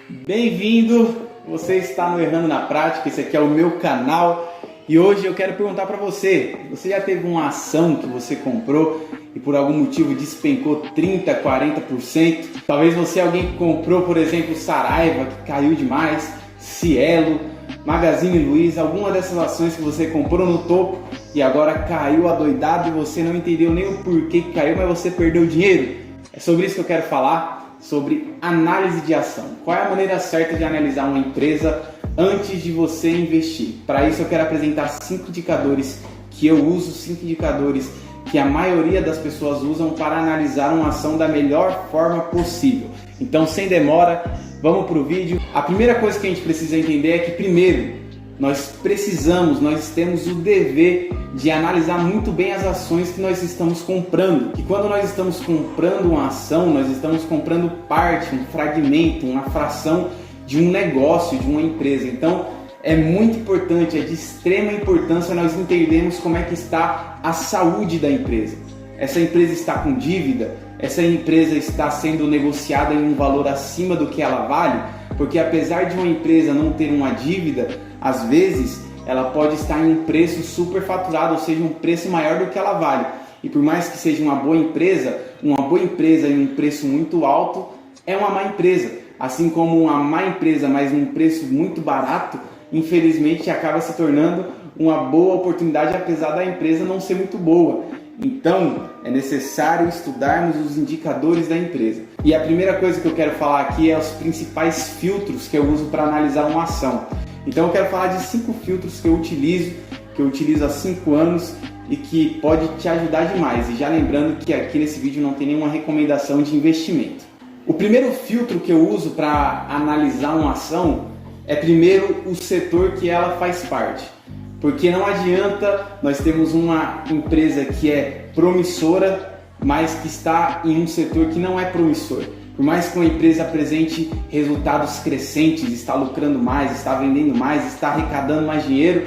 Bem-vindo! Você está no Errando na Prática, esse aqui é o meu canal e hoje eu quero perguntar para você, você já teve uma ação que você comprou e por algum motivo despencou 30%, 40%? Talvez você é alguém que comprou, por exemplo, Saraiva, que caiu demais, Cielo, Magazine Luiza, alguma dessas ações que você comprou no topo e agora caiu adoidado e você não entendeu nem o porquê que caiu, mas você perdeu dinheiro? É sobre isso que eu quero falar, sobre análise de ação. Qual é a maneira certa de analisar uma empresa antes de você investir? Para isso eu quero apresentar 5 indicadores que eu uso, 5 indicadores que a maioria das pessoas usam para analisar uma ação da melhor forma possível. Então, sem demora, vamos para o vídeo. A primeira coisa que a gente precisa entender é que, primeiro, nós temos o dever de analisar muito bem as ações que nós estamos comprando. E quando nós estamos comprando uma ação, nós estamos comprando parte, um fragmento, uma fração de um negócio, de uma empresa. Então, é muito importante, é de extrema importância nós entendermos como é que está a saúde da empresa. Essa empresa está com dívida? Essa empresa está sendo negociada em um valor acima do que ela vale? Porque apesar de uma empresa não ter uma dívida, às vezes ela pode estar em um preço superfaturado, ou seja, um preço maior do que ela vale. E por mais que seja uma boa empresa em um preço muito alto é uma má empresa. Assim como uma má empresa, mas num preço muito barato, infelizmente acaba se tornando uma boa oportunidade, apesar da empresa não ser muito boa. Então, é necessário estudarmos os indicadores da empresa. E a primeira coisa que eu quero falar aqui é os principais filtros que eu uso para analisar uma ação. Então, eu quero falar de 5 filtros que eu utilizo há 5 anos e que pode te ajudar demais. E já lembrando que aqui nesse vídeo não tem nenhuma recomendação de investimento. O primeiro filtro que eu uso para analisar uma ação é primeiro o setor que ela faz parte. Porque não adianta nós termos uma empresa que é promissora, mas que está em um setor que não é promissor. Por mais que uma empresa apresente resultados crescentes, está lucrando mais, está vendendo mais, está arrecadando mais dinheiro,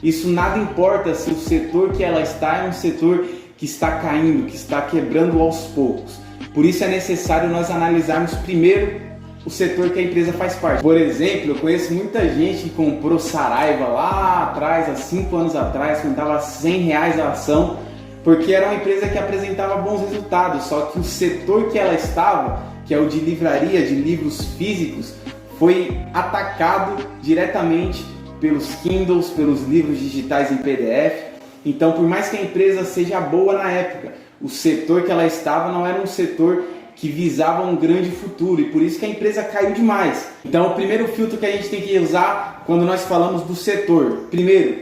isso nada importa se o setor que ela está é um setor que está caindo, que está quebrando aos poucos. Por isso é necessário nós analisarmos primeiro o setor que a empresa faz parte. Por exemplo, eu conheço muita gente que comprou Saraiva lá atrás, há 5 anos atrás, quando estava R$100 a ação, porque era uma empresa que apresentava bons resultados, só que o setor que ela estava, que é o de livraria, de livros físicos, foi atacado diretamente pelos Kindles, pelos livros digitais em PDF. Então, por mais que a empresa seja boa na época, o setor que ela estava não era um setor que visava um grande futuro e por isso que a empresa caiu demais. Então, o primeiro filtro que a gente tem que usar quando nós falamos do setor. Primeiro,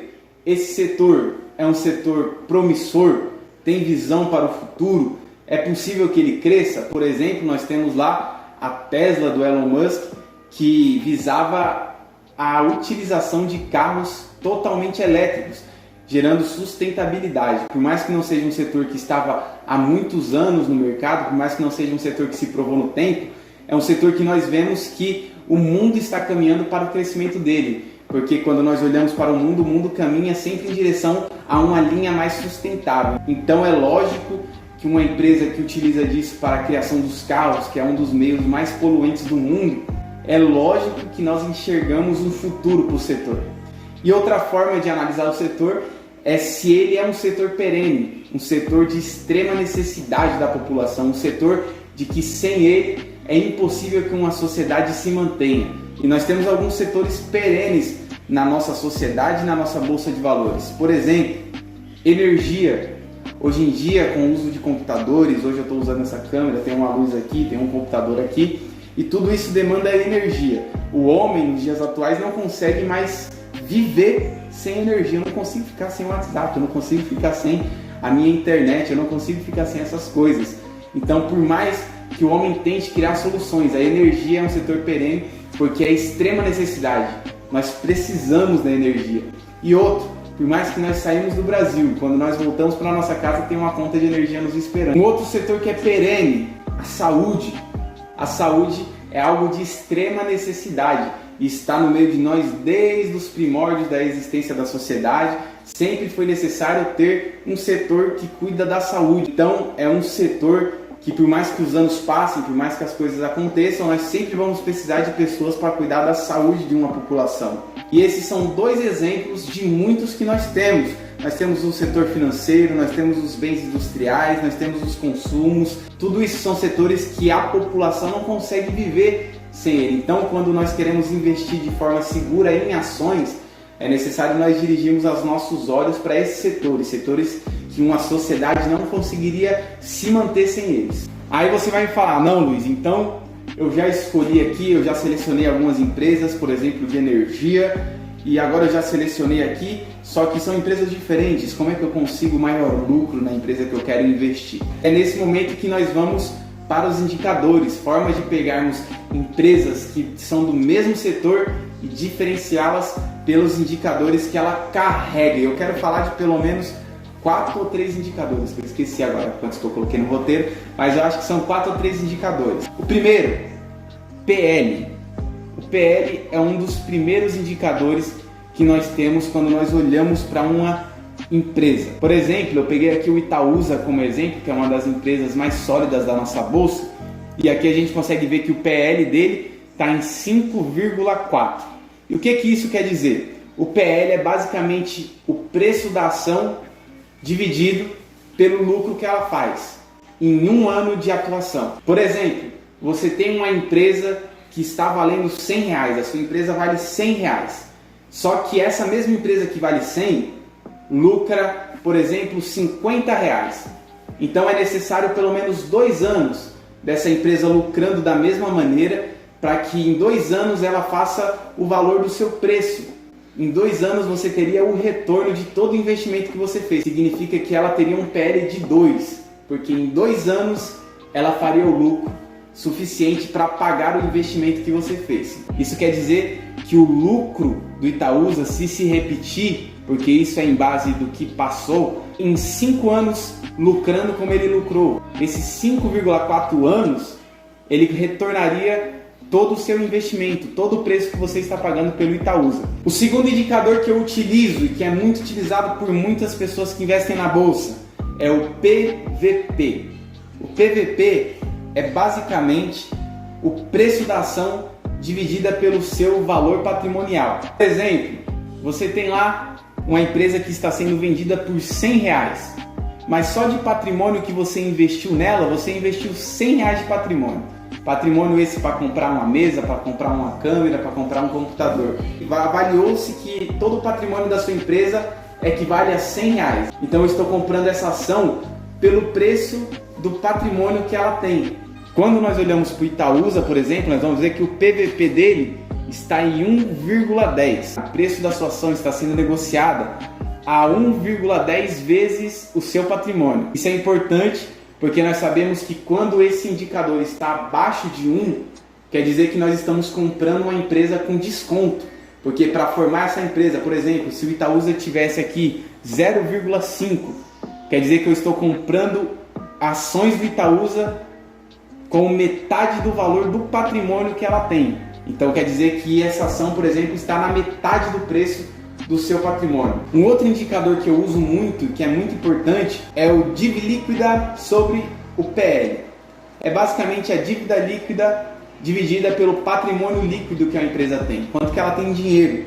esse setor é um setor promissor, tem visão para o futuro, é possível que ele cresça. Por exemplo, nós temos lá a Tesla do Elon Musk, que visava a utilização de carros totalmente elétricos, gerando sustentabilidade. Por mais que não seja um setor que estava há muitos anos no mercado, por mais que não seja um setor que se provou no tempo, é um setor que nós vemos que o mundo está caminhando para o crescimento dele. Porque quando nós olhamos para o mundo caminha sempre em direção a uma linha mais sustentável. Então é lógico que uma empresa que utiliza disso para a criação dos carros, que é um dos meios mais poluentes do mundo, é lógico que nós enxergamos um futuro para o setor. E outra forma de analisar o setor é se ele é um setor perene, um setor de extrema necessidade da população, um setor de que sem ele é impossível que uma sociedade se mantenha. E nós temos alguns setores perenes na nossa sociedade e na nossa bolsa de valores. Por exemplo, energia. Hoje em dia, com o uso de computadores, hoje eu estou usando essa câmera, tem uma luz aqui, tem um computador aqui, e tudo isso demanda energia. O homem, nos dias atuais, não consegue mais viver sem energia. Eu não consigo ficar sem o WhatsApp, eu não consigo ficar sem a minha internet, eu não consigo ficar sem essas coisas. Então, por mais que o homem tente criar soluções, a energia é um setor perene porque é extrema necessidade. Nós precisamos da energia. E outro, por mais que nós saímos do Brasil, quando nós voltamos para a nossa casa tem uma conta de energia nos esperando. Um outro setor que é perene, a saúde. A saúde é algo de extrema necessidade e está no meio de nós desde os primórdios da existência da sociedade. Sempre foi necessário ter um setor que cuida da saúde. Então é um setor que por mais que os anos passem, por mais que as coisas aconteçam, nós sempre vamos precisar de pessoas para cuidar da saúde de uma população. E esses são dois exemplos de muitos que nós temos. Nós temos o setor financeiro, nós temos os bens industriais, nós temos os consumos. Tudo isso são setores que a população não consegue viver sem ele. Então, quando nós queremos investir de forma segura em ações, é necessário nós dirigirmos os nossos olhos para esses setores que uma sociedade não conseguiria se manter sem eles. Aí você vai me falar, não, Luiz, então eu já escolhi aqui, eu já selecionei algumas empresas, por exemplo, de energia, e agora eu já selecionei aqui, só que são empresas diferentes, como é que eu consigo maior lucro na empresa que eu quero investir? É nesse momento que nós vamos para os indicadores, formas de pegarmos empresas que são do mesmo setor e diferenciá-las pelos indicadores que ela carrega. Eu quero falar de pelo menos 4 ou 3 indicadores, que eu esqueci agora quantos que eu coloquei no roteiro, mas eu acho que são 4 ou 3 indicadores. O primeiro, PL. O PL é um dos primeiros indicadores que nós temos quando nós olhamos para uma empresa. Por exemplo, eu peguei aqui o Itaúsa como exemplo, que é uma das empresas mais sólidas da nossa bolsa, e aqui a gente consegue ver que o PL dele está em 5,4. E o que isso quer dizer? O PL é basicamente o preço da ação dividido pelo lucro que ela faz em um ano de atuação. Por exemplo, você tem uma empresa que está valendo R$100, a sua empresa vale R$100, só que essa mesma empresa que vale 100 lucra, por exemplo, R$50. Então é necessário pelo menos 2 anos dessa empresa lucrando da mesma maneira para que em 2 anos ela faça o valor do seu preço. Em 2 anos você teria o retorno de todo o investimento que você fez. Significa que ela teria um PL de 2, porque em 2 anos ela faria o lucro suficiente para pagar o investimento que você fez. Isso quer dizer que o lucro do Itaúsa, se repetir, porque isso é em base do que passou, em 5 anos lucrando como ele lucrou, esses 5,4 anos, ele retornaria todo o seu investimento, todo o preço que você está pagando pelo Itaúsa. O segundo indicador que eu utilizo e que é muito utilizado por muitas pessoas que investem na bolsa é o PVP. O PVP é basicamente o preço da ação dividida pelo seu valor patrimonial. Por exemplo, você tem lá uma empresa que está sendo vendida por R$100, mas só de patrimônio que você investiu nela, você investiu R$100 de patrimônio. Patrimônio esse para comprar uma mesa, para comprar uma câmera, para comprar um computador. Avaliou-se que todo o patrimônio da sua empresa equivale a R$100. Então eu estou comprando essa ação pelo preço do patrimônio que ela tem. Quando nós olhamos para o Itaúsa, por exemplo, nós vamos ver que o PVP dele está em 1,10. O preço da sua ação está sendo negociada a 1,10 vezes o seu patrimônio. Isso é importante porque nós sabemos que quando esse indicador está abaixo de 1, quer dizer que nós estamos comprando uma empresa com desconto. Porque para formar essa empresa, por exemplo, se o Itaúsa tivesse aqui 0,5, quer dizer que eu estou comprando ações do Itaúsa com metade do valor do patrimônio que ela tem. Então quer dizer que essa ação, por exemplo, está na metade do preço do seu patrimônio. Um outro indicador que eu uso muito, que é muito importante, é o dívida líquida sobre o PL. É basicamente a dívida líquida dividida pelo patrimônio líquido que a empresa tem, quanto que ela tem em dinheiro.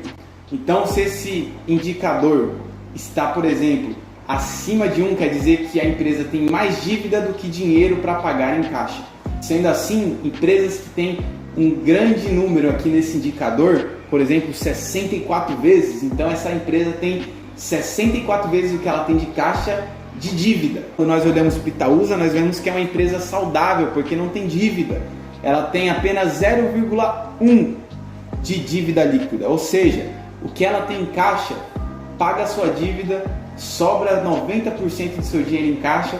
Então, se esse indicador está, por exemplo, acima de 1, quer dizer que a empresa tem mais dívida do que dinheiro para pagar em caixa. Sendo assim, empresas que têm um grande número aqui nesse indicador, por exemplo, 64 vezes, então essa empresa tem 64 vezes o que ela tem de caixa de dívida. Quando nós olhamos para o Itaúsa, nós vemos que é uma empresa saudável, porque não tem dívida. Ela tem apenas 0,1 de dívida líquida, ou seja, o que ela tem em caixa paga a sua dívida, sobra 90% do seu dinheiro em caixa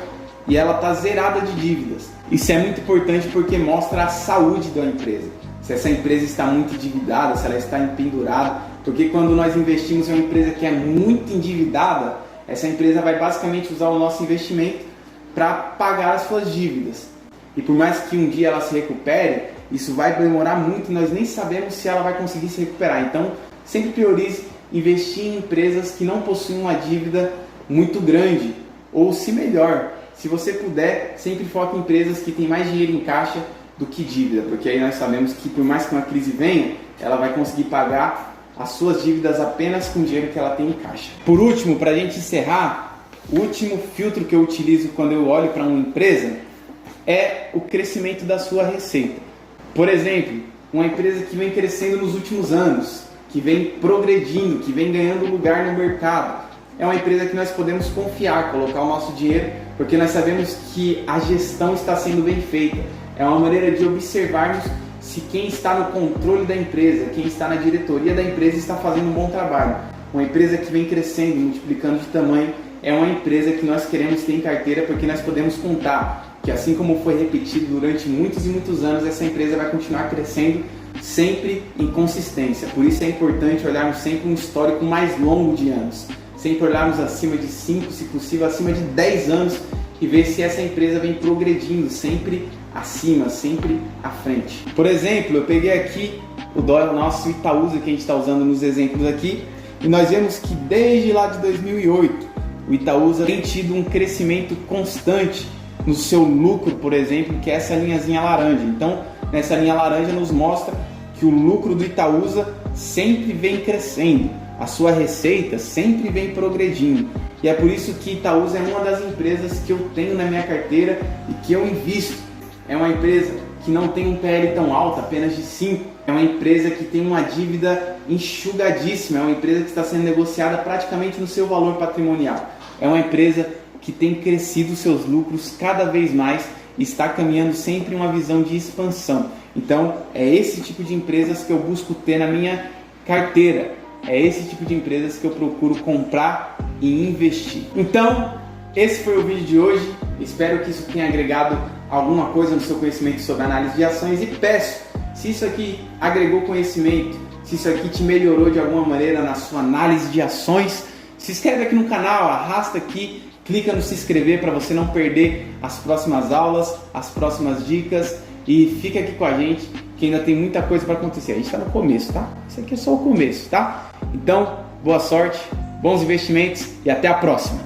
e ela está zerada de dívidas. Isso é muito importante porque mostra a saúde da empresa. Se essa empresa está muito endividada, se ela está empendurada, porque quando nós investimos em uma empresa que é muito endividada, essa empresa vai basicamente usar o nosso investimento para pagar as suas dívidas. E por mais que um dia ela se recupere, isso vai demorar muito e nós nem sabemos se ela vai conseguir se recuperar. Então, sempre priorize investir em empresas que não possuem uma dívida muito grande, ou se melhor, se você puder, sempre foque em empresas que têm mais dinheiro em caixa do que dívida, porque aí nós sabemos que por mais que uma crise venha, ela vai conseguir pagar as suas dívidas apenas com o dinheiro que ela tem em caixa. Por último, para a gente encerrar, o último filtro que eu utilizo quando eu olho para uma empresa é o crescimento da sua receita. Por exemplo, uma empresa que vem crescendo nos últimos anos, que vem progredindo, que vem ganhando lugar no mercado, é uma empresa que nós podemos confiar, colocar o nosso dinheiro, porque nós sabemos que a gestão está sendo bem feita. É uma maneira de observarmos se quem está no controle da empresa, quem está na diretoria da empresa está fazendo um bom trabalho. Uma empresa que vem crescendo, multiplicando de tamanho, é uma empresa que nós queremos ter em carteira, porque nós podemos contar que, assim como foi repetido durante muitos e muitos anos, essa empresa vai continuar crescendo sempre em consistência. Por isso é importante olharmos sempre um histórico mais longo de anos, sempre olharmos acima de 5, se possível acima de 10 anos, e ver se essa empresa vem progredindo sempre acima, sempre à frente. Por exemplo, eu peguei aqui o nosso Itaúsa que a gente está usando nos exemplos aqui, e nós vemos que desde lá de 2008 o Itaúsa tem tido um crescimento constante no seu lucro, por exemplo, que é essa linhazinha laranja. Então, nessa linha laranja nos mostra que o lucro do Itaúsa sempre vem crescendo, a sua receita sempre vem progredindo. E é por isso que Itaúsa é uma das empresas que eu tenho na minha carteira e que eu invisto. É uma empresa que não tem um PL tão alto, apenas de 5. É uma empresa que tem uma dívida enxugadíssima. É uma empresa que está sendo negociada praticamente no seu valor patrimonial. É uma empresa que tem crescido seus lucros cada vez mais e está caminhando sempre em uma visão de expansão. Então, é esse tipo de empresas que eu busco ter na minha carteira. É esse tipo de empresas que eu procuro comprar e investir. Então, esse foi o vídeo de hoje. Espero que isso tenha agregado alguma coisa no seu conhecimento sobre análise de ações e peço, se isso aqui agregou conhecimento, se isso aqui te melhorou de alguma maneira na sua análise de ações, se inscreve aqui no canal, arrasta aqui, clica no se inscrever para você não perder as próximas aulas, as próximas dicas e fica aqui com a gente que ainda tem muita coisa para acontecer. A gente está no começo, tá? Isso aqui é só o começo, tá? Então, boa sorte, bons investimentos e até a próxima!